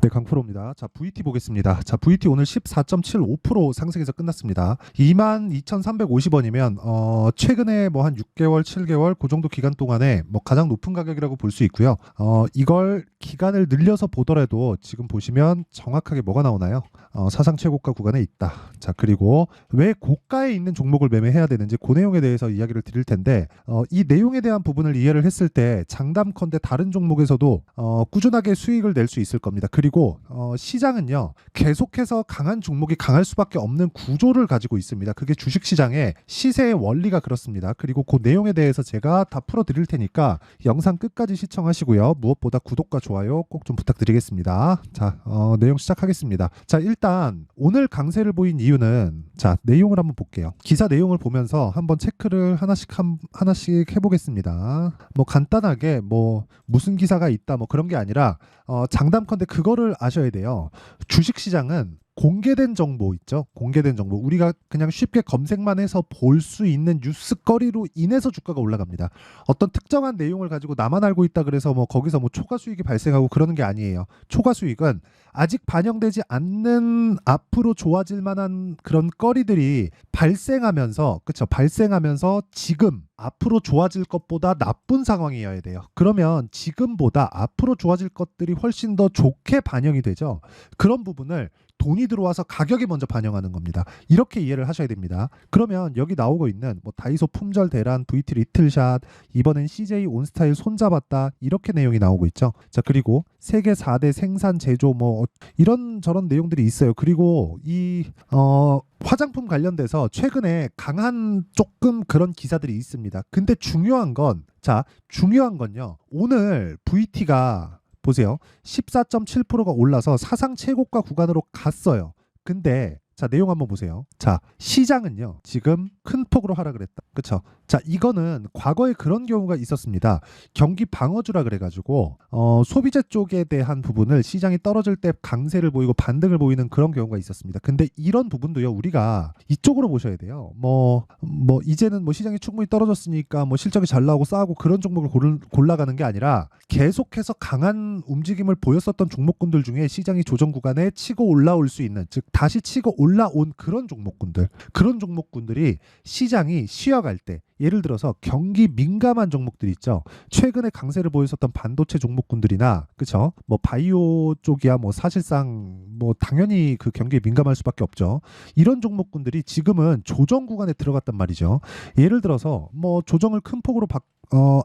네, 강프로입니다. 자, VT 보겠습니다. 자, VT 오늘 14.75% 상승해서 끝났습니다. 22,350원이면 최근에 뭐 한 6개월, 7개월 그 정도 기간 동안에 뭐 가장 높은 가격이라고 볼 수 있고요. 이걸 기간을 늘려서 보더라도 지금 보시면 정확하게 뭐가 나오나요? 사상 최고가 구간에 있다. 자, 그리고 왜 고가에 있는 종목을 매매해야 되는지 그 내용에 대해서 이야기를 드릴 텐데 이 내용에 대한 부분을 이해를 했을 때 장담컨대 다른 종목에서도 꾸준하게 수익을 낼 수 있을 겁니다. 그리고 시장은요, 계속해서 강한 종목이 강할 수밖에 없는 구조를 가지고 있습니다. 그게 주식시장의 시세의 원리가 그렇습니다. 그리고 그 내용에 대해서 제가 다 풀어드릴 테니까 영상 끝까지 시청하시고요. 무엇보다 구독과 좋아요 꼭 좀 부탁드리겠습니다. 자, 내용 시작하겠습니다. 자, 일단 오늘 강세를 보인 이유는, 자, 내용을 한번 볼게요. 기사 내용을 보면서 한번 체크를 하나씩 해보겠습니다. 뭐 간단하게 뭐 무슨 기사가 있다 뭐 그런 게 아니라 장담컨대 그거를 아셔야 돼요. 주식시장은 공개된 정보 있죠. 공개된 정보. 우리가 그냥 쉽게 검색만 해서 볼 수 있는 뉴스거리로 인해서 주가가 올라갑니다. 어떤 특정한 내용을 가지고 나만 알고 있다 그래서 뭐 거기서 뭐 초과 수익이 발생하고 그러는 게 아니에요. 초과 수익은 아직 반영되지 않는 앞으로 좋아질 만한 그런 거리들이 발생하면서, 그쵸? 발생하면서 지금 앞으로 좋아질 것보다 나쁜 상황이어야 돼요. 그러면 지금보다 앞으로 좋아질 것들이 훨씬 더 좋게 반영이 되죠. 그런 부분을 돈이 들어와서 가격이 먼저 반영하는 겁니다. 이렇게 이해를 하셔야 됩니다. 그러면 여기 나오고 있는 뭐 다이소 품절 대란, VT 리틀샷, 이번엔 CJ 온스타일 손잡았다, 이렇게 내용이 나오고 있죠. 자, 그리고 세계 4대 생산 제조 뭐 이런 저런 내용들이 있어요. 그리고 이 화장품 관련돼서 최근에 강한 조금 그런 기사들이 있습니다. 근데 중요한 건요, 오늘 VT가 보세요. 14.7%가 올라서 사상 최고가 구간으로 갔어요. 근데 자, 내용 한번 보세요. 자, 시장은요, 지금 큰 폭으로 하락을 했다. 그쵸? 자, 이거는 과거에 그런 경우가 있었습니다. 경기 방어주라 그래가지고 소비재 쪽에 대한 부분을 시장이 떨어질 때 강세를 보이고 반등을 보이는 그런 경우가 있었습니다. 근데 이런 부분도요, 우리가 이쪽으로 보셔야 돼요. 뭐 이제는 뭐 시장이 충분히 떨어졌으니까 뭐 실적이 잘 나오고 싸고 그런 종목을 골라가는 게 아니라 계속해서 강한 움직임을 보였었던 종목군들 중에 시장이 조정 구간에 치고 올라올 수 있는, 즉 다시 치고 올라온 그런 종목군들이 시장이 쉬어갈 때, 예를 들어서 경기 민감한 종목들 있죠. 최근에 강세를 보였었던 반도체 종목군들이나, 그쵸? 뭐 바이오 쪽이야 뭐 사실상 뭐 당연히 그 경기에 민감할 수밖에 없죠. 이런 종목군들이 지금은 조정 구간에 들어갔단 말이죠. 예를 들어서 뭐 조정을 큰 폭으로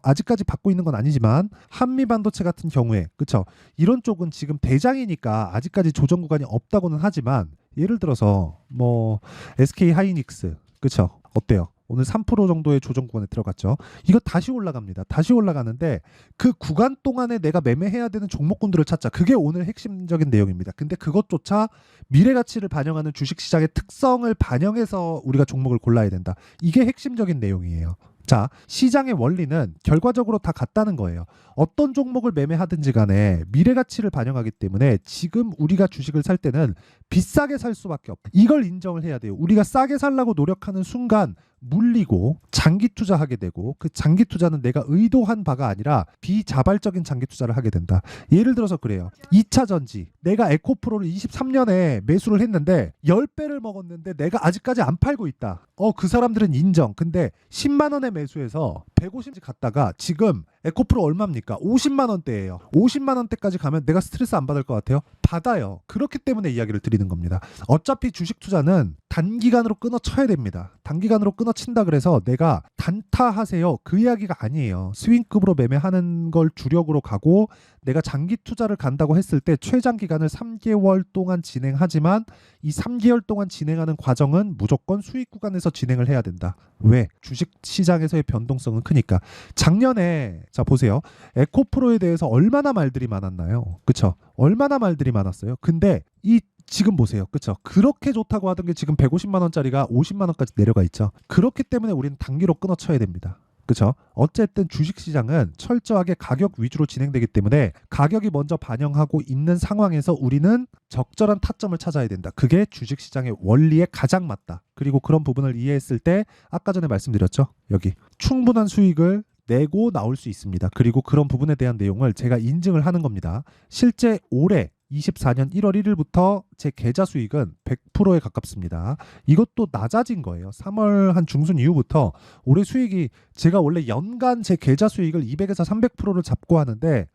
아직까지 받고 있는 건 아니지만 한미 반도체 같은 경우에, 그쵸? 이런 쪽은 지금 대장이니까 아직까지 조정 구간이 없다고는 하지만, 예를 들어서 뭐 SK 하이닉스, 그쵸? 어때요? 오늘 3% 정도의 조정 구간에 들어갔죠. 이거 다시 올라갑니다. 다시 올라가는데 그 구간 동안에 내가 매매해야 되는 종목군들을 찾자. 그게 오늘 핵심적인 내용입니다. 근데 그것조차 미래 가치를 반영하는 주식시장의 특성을 반영해서 우리가 종목을 골라야 된다. 이게 핵심적인 내용이에요. 자, 시장의 원리는 결과적으로 다 같다는 거예요. 어떤 종목을 매매하든지 간에 미래 가치를 반영하기 때문에 지금 우리가 주식을 살 때는 비싸게 살 수밖에 없다. 이걸 인정을 해야 돼요. 우리가 싸게 살라고 노력하는 순간 물리고 장기 투자하게 되고, 그 장기 투자는 내가 의도한 바가 아니라 비자발적인 장기 투자를 하게 된다. 예를 들어서 그래요. 2차 전지, 내가 에코프로를 23년에 매수를 했는데 10배를 먹었는데 내가 아직까지 안 팔고 있다. 그 사람들은 인정. 근데 10만 원에 매수해서 150지 갔다가 지금 에코프로 얼마입니까? 50만 원대예요. 50만 원대까지 가면 내가 스트레스 안 받을 것 같아요? 받아요. 그렇기 때문에 이야기를 드리는 겁니다. 어차피 주식 투자는 단기간으로 끊어쳐야 됩니다. 단기간으로 끊어친다 그래서 내가 단타하세요, 그 이야기가 아니에요. 스윙급으로 매매하는 걸 주력으로 가고, 내가 장기 투자를 간다고 했을 때 최장 기간을 3개월 동안 진행하지만 이 3개월 동안 진행하는 과정은 무조건 수익 구간에서 진행을 해야 된다. 왜? 주식 시장에서의 변동성은 크니까. 작년에 자 보세요. 에코프로에 대해서 얼마나 말들이 많았나요? 그쵸? 얼마나 말들이 많았어요. 근데 이 지금 보세요. 그쵸? 그렇게 좋다고 하던 게 지금 150만 원짜리가 50만 원까지 내려가 있죠. 그렇기 때문에 우리는 단기로 끊어쳐야 됩니다. 그렇죠? 어쨌든 주식시장은 철저하게 가격 위주로 진행되기 때문에 가격이 먼저 반영하고 있는 상황에서 우리는 적절한 타점을 찾아야 된다. 그게 주식시장의 원리에 가장 맞다. 그리고 그런 부분을 이해했을 때 아까 전에 말씀드렸죠. 여기 충분한 수익을 내고 나올 수 있습니다. 그리고 그런 부분에 대한 내용을 제가 인증을 하는 겁니다. 실제 올해 24년 1월 1일부터 제 계좌 수익은 100%에 가깝습니다. 이것도 낮아진 거예요. 3월 한 중순 이후부터 올해 수익이 제가 원래 연간 제 계좌 수익을 200에서 300%를 잡고 하는데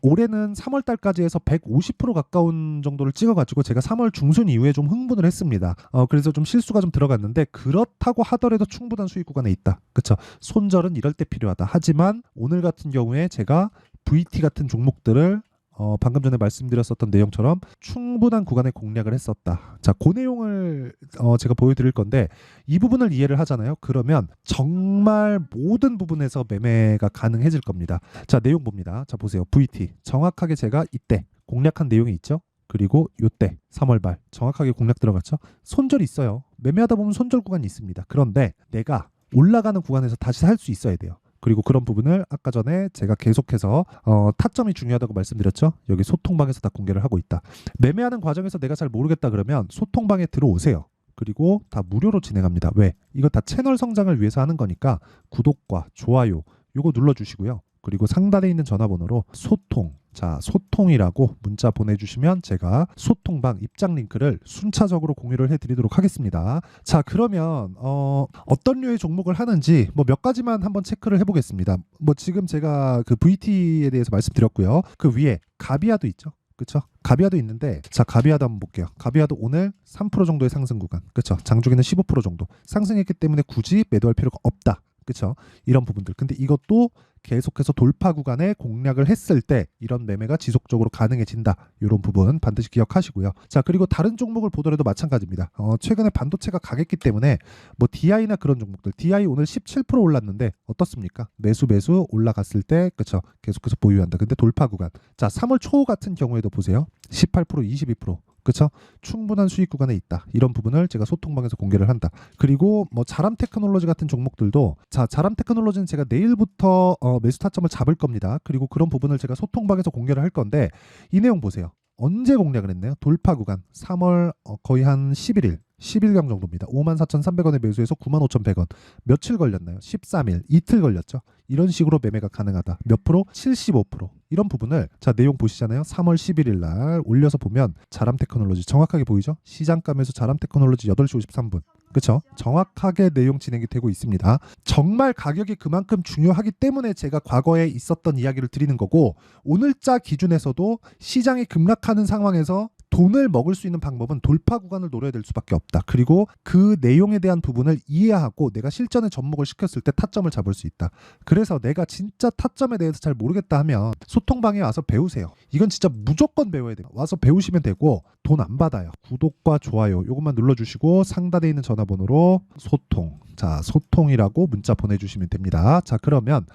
올해는 3월 달까지 해서 150% 가까운 정도를 찍어가지고 제가 3월 중순 이후에 좀 흥분을 했습니다. 그래서 좀 실수가 좀 들어갔는데 그렇다고 하더라도 충분한 수익 구간에 있다. 그쵸? 손절은 이럴 때 필요하다. 하지만 오늘 같은 경우에 제가 VT 같은 종목들을 방금 전에 말씀드렸었던 내용처럼 충분한 구간에 공략을 했었다. 자, 그 내용을 제가 보여드릴 건데 이 부분을 이해를 하잖아요. 그러면 정말 모든 부분에서 매매가 가능해질 겁니다. 자, 내용 봅니다. 자, 보세요. VT 정확하게 제가 이때 공략한 내용이 있죠. 그리고 요때 3월 말 정확하게 공략 들어갔죠. 손절이 있어요. 매매하다 보면 손절 구간이 있습니다. 그런데 내가 올라가는 구간에서 다시 살 수 있어야 돼요. 그리고 그런 부분을 아까 전에 제가 계속해서 타점이 중요하다고 말씀드렸죠. 여기 소통방에서 다 공개를 하고 있다. 매매하는 과정에서 내가 잘 모르겠다 그러면 소통방에 들어오세요. 그리고 다 무료로 진행합니다. 왜? 이거 다 채널 성장을 위해서 하는 거니까 구독과 좋아요 요거 눌러주시고요. 그리고 상단에 있는 전화번호로 소통, 자, 소통이라고 문자 보내주시면 제가 소통방 입장 링크를 순차적으로 공유를 해드리도록 하겠습니다. 자, 그러면 어떤 류의 종목을 하는지 뭐 몇 가지만 한번 체크를 해보겠습니다. 뭐 지금 제가 그 VT에 대해서 말씀드렸고요. 그 위에 가비아도 있죠. 그쵸? 가비아도 있는데, 자, 가비아도 한번 볼게요. 가비아도 오늘 3% 정도의 상승 구간, 그쵸? 장중에는 15% 정도 상승했기 때문에 굳이 매도할 필요가 없다. 그쵸? 이런 부분들. 근데 이것도 계속해서 돌파 구간에 공략을 했을 때 이런 매매가 지속적으로 가능해진다. 이런 부분 반드시 기억하시고요. 자, 그리고 다른 종목을 보더라도 마찬가지입니다. 최근에 반도체가 강했기 때문에 뭐 DI나 그런 종목들, DI 오늘 17% 올랐는데 어떻습니까? 매수 올라갔을 때 그쵸? 계속해서 보유한다. 근데 돌파 구간. 자, 3월 초 같은 경우에도 보세요. 18%, 22%. 그쵸? 충분한 수익 구간에 있다. 이런 부분을 제가 소통방에서 공개를 한다. 그리고 뭐 자람 테크놀로지 같은 종목들도, 자, 자람 테크놀로지는 제가 내일부터 매수 타점을 잡을 겁니다. 그리고 그런 부분을 제가 소통방에서 공개를 할 건데 이 내용 보세요. 언제 공략을 했네요? 돌파 구간 3월 거의 한 11강 정도입니다. 54,300원에 매수해서 95,100원. 며칠 걸렸나요? 13일, 이틀 걸렸죠. 이런 식으로 매매가 가능하다. 몇 프로? 75%. 이런 부분을, 자, 내용 보시잖아요. 3월 11일 날 올려서 보면 자람 테크놀로지 정확하게 보이죠? 시장감에서 자람 테크놀로지 8시 53분. 그쵸? 정확하게 내용 진행이 되고 있습니다. 정말 가격이 그만큼 중요하기 때문에 제가 과거에 있었던 이야기를 드리는 거고, 오늘자 기준에서도 시장이 급락하는 상황에서 돈을 먹을 수 있는 방법은 돌파 구간을 노려야 될 수밖에 없다. 그리고 그 내용에 대한 부분을 이해하고 내가 실전에 접목을 시켰을 때 타점을 잡을 수 있다. 그래서 내가 진짜 타점에 대해서 잘 모르겠다 하면 소통방에 와서 배우세요. 이건 진짜 무조건 배워야 돼요. 와서 배우시면 되고 돈 안 받아요. 구독과 좋아요 요것만 눌러주시고 상단에 있는 전화번호로 소통, 자, 소통이라고 문자 보내주시면 됩니다. 자, 그러면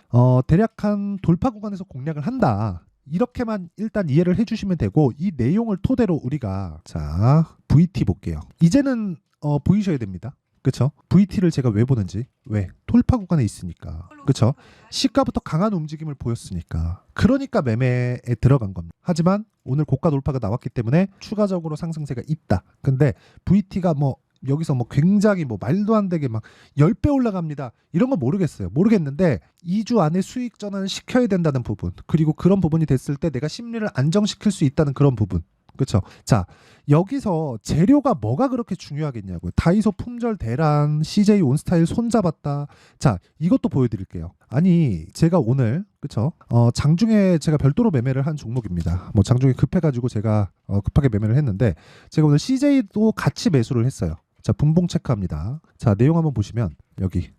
대략 한 돌파 구간에서 공략을 한다. 이렇게만 일단 이해를 해주시면 되고, 이 내용을 토대로 우리가, 자, VT 볼게요. 이제는 보이셔야 됩니다. 그쵸? VT를 제가 왜 보는지. 왜? 돌파 구간에 있으니까. 그쵸? 시가부터 강한 움직임을 보였으니까. 그러니까 매매에 들어간 겁니다. 하지만 오늘 고가 돌파가 나왔기 때문에 추가적으로 상승세가 있다. 근데 VT가 뭐 여기서 뭐 굉장히 뭐 말도 안 되게 막 10배 올라갑니다. 이런 거 모르겠어요. 모르겠는데 2주 안에 수익 전환을 시켜야 된다는 부분. 그리고 그런 부분이 됐을 때 내가 심리를 안정시킬 수 있다는 그런 부분. 그렇죠? 자, 여기서 재료가 뭐가 그렇게 중요하겠냐고요. 다이소 품절 대란, CJ 온스타일 손잡았다. 자, 이것도 보여드릴게요. 아니, 제가 오늘 그렇죠? 장중에 제가 별도로 매매를 한 종목입니다. 뭐 장중에 급해가지고 제가 급하게 매매를 했는데 제가 오늘 CJ도 같이 매수를 했어요. 자, 분봉 체크합니다. 자, 내용 한번 보시면 여기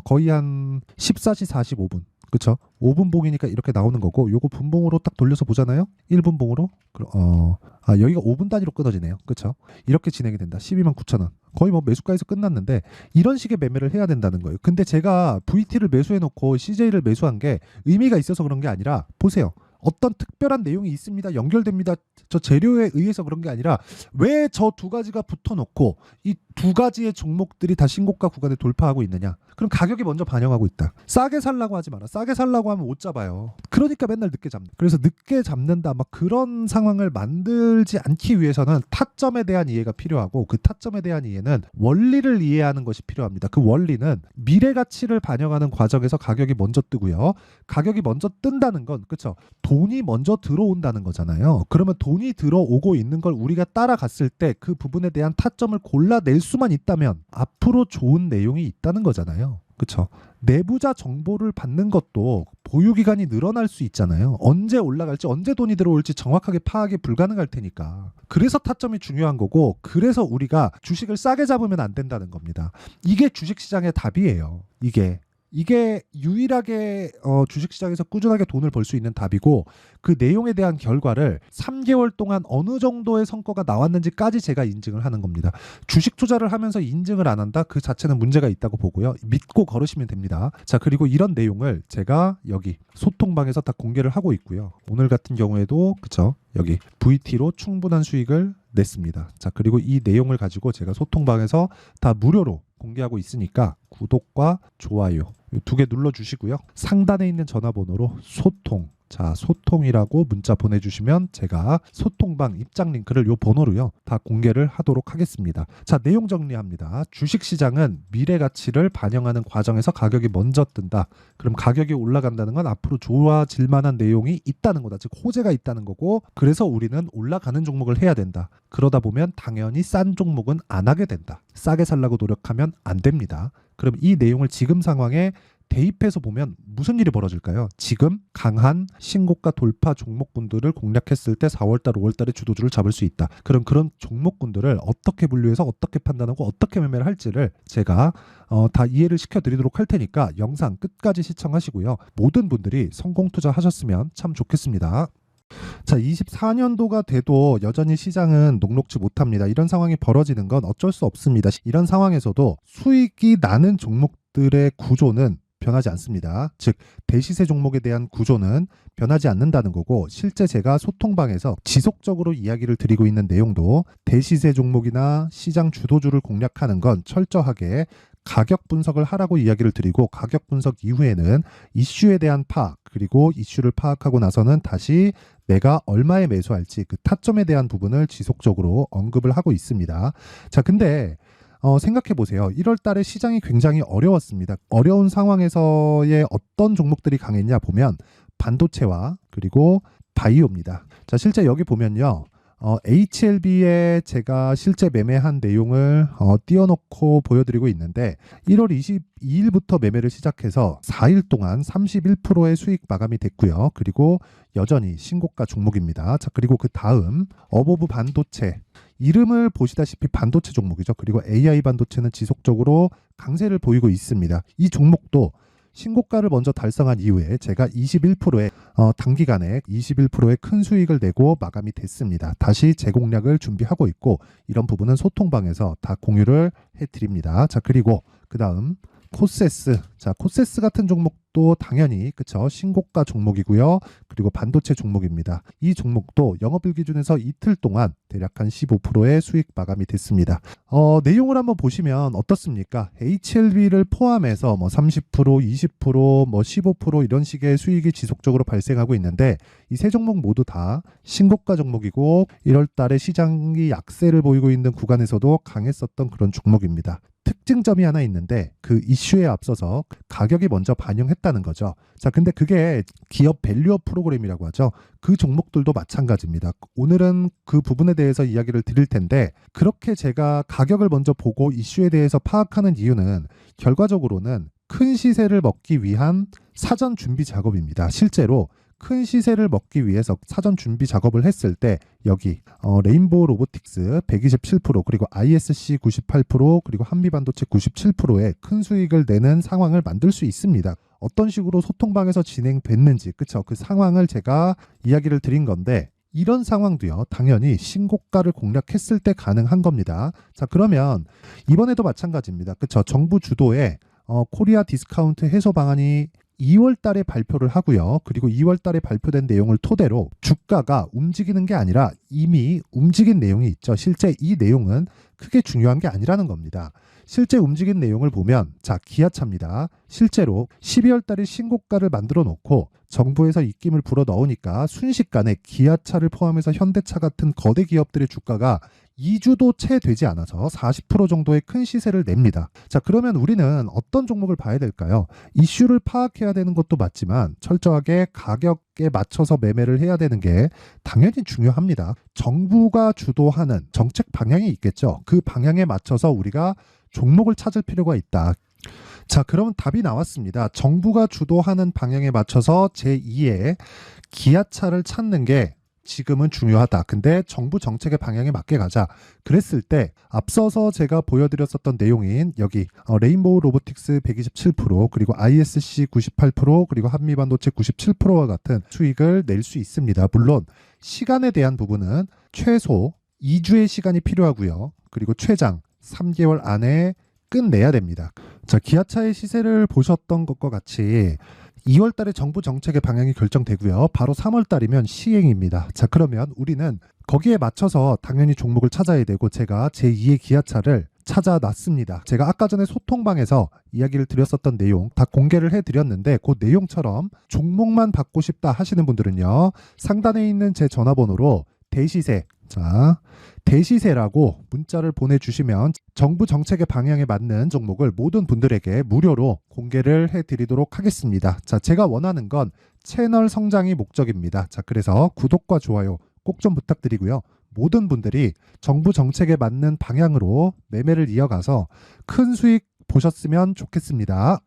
거의 한 14시 45분. 그쵸? 5분 봉이니까 이렇게 나오는 거고, 요거 분봉으로 딱 돌려서 보잖아요. 1분 봉으로. 여기가 5분 단위로 끊어지네요. 그쵸? 이렇게 진행이 된다. 129,000원. 거의 뭐 매수가에서 끝났는데 이런 식의 매매를 해야 된다는 거예요. 근데 제가 VT를 매수해 놓고 CJ를 매수한 게 의미가 있어서 그런 게 아니라, 보세요. 어떤 특별한 내용이 있습니다. 연결됩니다. 저 재료에 의해서 그런 게 아니라 왜 저 두 가지가 붙어놓고 이 두 가지의 종목들이 다 신고가 구간에 돌파하고 있느냐. 그럼 가격이 먼저 반영하고 있다. 싸게 살라고 하지 마라. 싸게 살라고 하면 못 잡아요. 그러니까 맨날 늦게 잡는. 그래서 늦게 잡는다. 막 그런 상황을 만들지 않기 위해서는 타점에 대한 이해가 필요하고, 그 타점에 대한 이해는 원리를 이해하는 것이 필요합니다. 그 원리는 미래 가치를 반영하는 과정에서 가격이 먼저 뜨고요. 가격이 먼저 뜬다는 건, 그렇죠? 돈이 먼저 들어온다는 거잖아요. 그러면 돈이 들어오고 있는 걸 우리가 따라갔을 때 그 부분에 대한 타점을 골라낼 수만 있다면 앞으로 좋은 내용이 있다는 거잖아요. 그렇죠? 내부자 정보를 받는 것도 보유기간이 늘어날 수 있잖아요. 언제 올라갈지 언제 돈이 들어올지 정확하게 파악이 불가능할 테니까. 그래서 타점이 중요한 거고, 그래서 우리가 주식을 싸게 잡으면 안 된다는 겁니다. 이게 주식시장의 답이에요. 이게 유일하게 주식시장에서 꾸준하게 돈을 벌 수 있는 답이고, 그 내용에 대한 결과를 3개월 동안 어느 정도의 성과가 나왔는지까지 제가 인증을 하는 겁니다. 주식 투자를 하면서 인증을 안 한다? 그 자체는 문제가 있다고 보고요. 믿고 걸으시면 됩니다. 자, 그리고 이런 내용을 제가 여기 소통방에서 다 공개를 하고 있고요. 오늘 같은 경우에도 그쵸? 여기 VT로 충분한 수익을 냈습니다. 자, 그리고 이 내용을 가지고 제가 소통방에서 다 무료로 공개하고 있으니까 구독과 좋아요 이 2개 눌러주시고요. 상단에 있는 전화번호로 소통이라고 문자 보내주시면 제가 소통방 입장 링크를 이 번호로요 다 공개를 하도록 하겠습니다. 자, 내용 정리합니다. 주식시장은 미래 가치를 반영하는 과정에서 가격이 먼저 뜬다. 그럼 가격이 올라간다는 건 앞으로 좋아질 만한 내용이 있다는 거다. 즉 호재가 있다는 거고, 그래서 우리는 올라가는 종목을 해야 된다. 그러다 보면 당연히 싼 종목은 안 하게 된다. 싸게 살라고 노력하면 안 됩니다. 그럼 이 내용을 지금 상황에 대입해서 보면 무슨 일이 벌어질까요? 지금 강한 신고가 돌파 종목군들을 공략했을 때 4월달, 5월달에 주도주를 잡을 수 있다. 그럼 그런 종목군들을 어떻게 분류해서 어떻게 판단하고 어떻게 매매를 할지를 제가 다 이해를 시켜드리도록 할 테니까 영상 끝까지 시청하시고요. 모든 분들이 성공 투자하셨으면 참 좋겠습니다. 자, 24년도가 돼도 여전히 시장은 녹록지 못합니다. 이런 상황이 벌어지는 건 어쩔 수 없습니다. 이런 상황에서도 수익이 나는 종목들의 구조는 변하지 않습니다. 즉 대시세 종목에 대한 구조는 변하지 않는다는 거고, 실제 제가 소통방에서 지속적으로 이야기를 드리고 있는 내용도 대시세 종목이나 시장 주도주를 공략하는 건 철저하게 가격 분석을 하라고 이야기를 드리고, 가격 분석 이후에는 이슈에 대한 파악, 그리고 이슈를 파악하고 나서는 다시 내가 얼마에 매수할지 그 타점에 대한 부분을 지속적으로 언급을 하고 있습니다. 자, 근데 생각해 보세요. 1월 달에 시장이 굉장히 어려웠습니다. 어려운 상황에서의 어떤 종목들이 강했냐 보면 반도체와 그리고 바이오입니다. 자, 실제 여기 보면요. HLB에 제가 실제 매매한 내용을 띄워놓고 보여드리고 있는데, 1월 22일부터 매매를 시작해서 4일 동안 31%의 수익 마감이 됐고요. 그리고 여전히 신고가 종목입니다. 자, 그리고 그 다음 어보브 반도체, 이름을 보시다시피 반도체 종목이죠. 그리고 AI 반도체는 지속적으로 강세를 보이고 있습니다. 이 종목도 신고가를 먼저 달성한 이후에 제가 21%의 단기간에 21%의 큰 수익을 내고 마감이 됐습니다. 다시 재공략을 준비하고 있고, 이런 부분은 소통방에서 다 공유를 해드립니다. 자, 그리고 그 다음 코세스. 자, 코세스 같은 종목도 당연히 그쵸, 신고가 종목이고요. 그리고 반도체 종목입니다. 이 종목도 영업일 기준에서 이틀 동안 대략 한 15%의 수익 마감이 됐습니다. 내용을 한번 보시면 어떻습니까? HLB를 포함해서 뭐 30%, 20%, 뭐 15% 이런 식의 수익이 지속적으로 발생하고 있는데, 이 세 종목 모두 다 신고가 종목이고 1월 달에 시장이 약세를 보이고 있는 구간에서도 강했었던 그런 종목입니다. 특징점이 하나 있는데, 그 이슈에 앞서서 가격이 먼저 반영했다는 거죠. 자, 근데 그게 기업 밸류업 프로그램이라고 하죠. 그 종목들도 마찬가지입니다. 오늘은 그 부분에 대해서 이야기를 드릴 텐데, 그렇게 제가 가격을 먼저 보고 이슈에 대해서 파악하는 이유는 결과적으로는 큰 시세를 먹기 위한 사전 준비 작업입니다. 실제로 큰 시세를 먹기 위해서 사전 준비 작업을 했을 때 여기 레인보우 로보틱스 127%, 그리고 ISC 98%, 그리고 한미반도체 97%의 큰 수익을 내는 상황을 만들 수 있습니다. 어떤 식으로 소통방에서 진행됐는지, 그쵸? 그 상황을 제가 이야기를 드린 건데, 이런 상황도요 당연히 신고가를 공략했을 때 가능한 겁니다. 자, 그러면 이번에도 마찬가지입니다. 그쵸? 정부 주도의 코리아 디스카운트 해소 방안이 2월 달에 발표를 하고요. 그리고 2월 달에 발표된 내용을 토대로 주가가 움직이는 게 아니라 이미 움직인 내용이 있죠. 실제 이 내용은 크게 중요한 게 아니라는 겁니다. 실제 움직인 내용을 보면, 자, 기아차입니다. 실제로 12월 달에 신고가를 만들어 놓고 정부에서 입김을 불어 넣으니까 순식간에 기아차를 포함해서 현대차 같은 거대 기업들의 주가가 2주도 채 되지 않아서 40% 정도의 큰 시세를 냅니다. 자, 그러면 우리는 어떤 종목을 봐야 될까요? 이슈를 파악해야 되는 것도 맞지만 철저하게 가격에 맞춰서 매매를 해야 되는 게 당연히 중요합니다. 정부가 주도하는 정책 방향이 있겠죠. 그 방향에 맞춰서 우리가 종목을 찾을 필요가 있다. 자, 그러면 답이 나왔습니다. 정부가 주도하는 방향에 맞춰서 제2의 기아차를 찾는 게 지금은 중요하다. 근데 정부 정책의 방향에 맞게 가자. 그랬을 때 앞서서 제가 보여드렸었던 내용인 여기 레인보우 로보틱스 127% 그리고 ISC 98% 그리고 한미반도체 97%와 같은 수익을 낼 수 있습니다. 물론 시간에 대한 부분은 최소 2주의 시간이 필요하고요. 그리고 최장 3개월 안에 끝내야 됩니다. 자, 기아차의 시세를 보셨던 것과 같이 2월 달에 정부 정책의 방향이 결정되고요. 바로 3월 달이면 시행입니다. 자, 그러면 우리는 거기에 맞춰서 당연히 종목을 찾아야 되고 제가 제2의 기아차를 찾아놨습니다. 제가 아까 전에 소통방에서 이야기를 드렸었던 내용 다 공개를 해드렸는데 그 내용처럼 종목만 받고 싶다 하시는 분들은요. 상단에 있는 제 전화번호로 대시세, 자, 대시세라고 문자를 보내주시면 정부 정책의 방향에 맞는 종목을 모든 분들에게 무료로 공개를 해드리도록 하겠습니다. 자, 제가 원하는 건 채널 성장이 목적입니다. 자, 그래서 구독과 좋아요 꼭 좀 부탁드리고요. 모든 분들이 정부 정책에 맞는 방향으로 매매를 이어가서 큰 수익 보셨으면 좋겠습니다.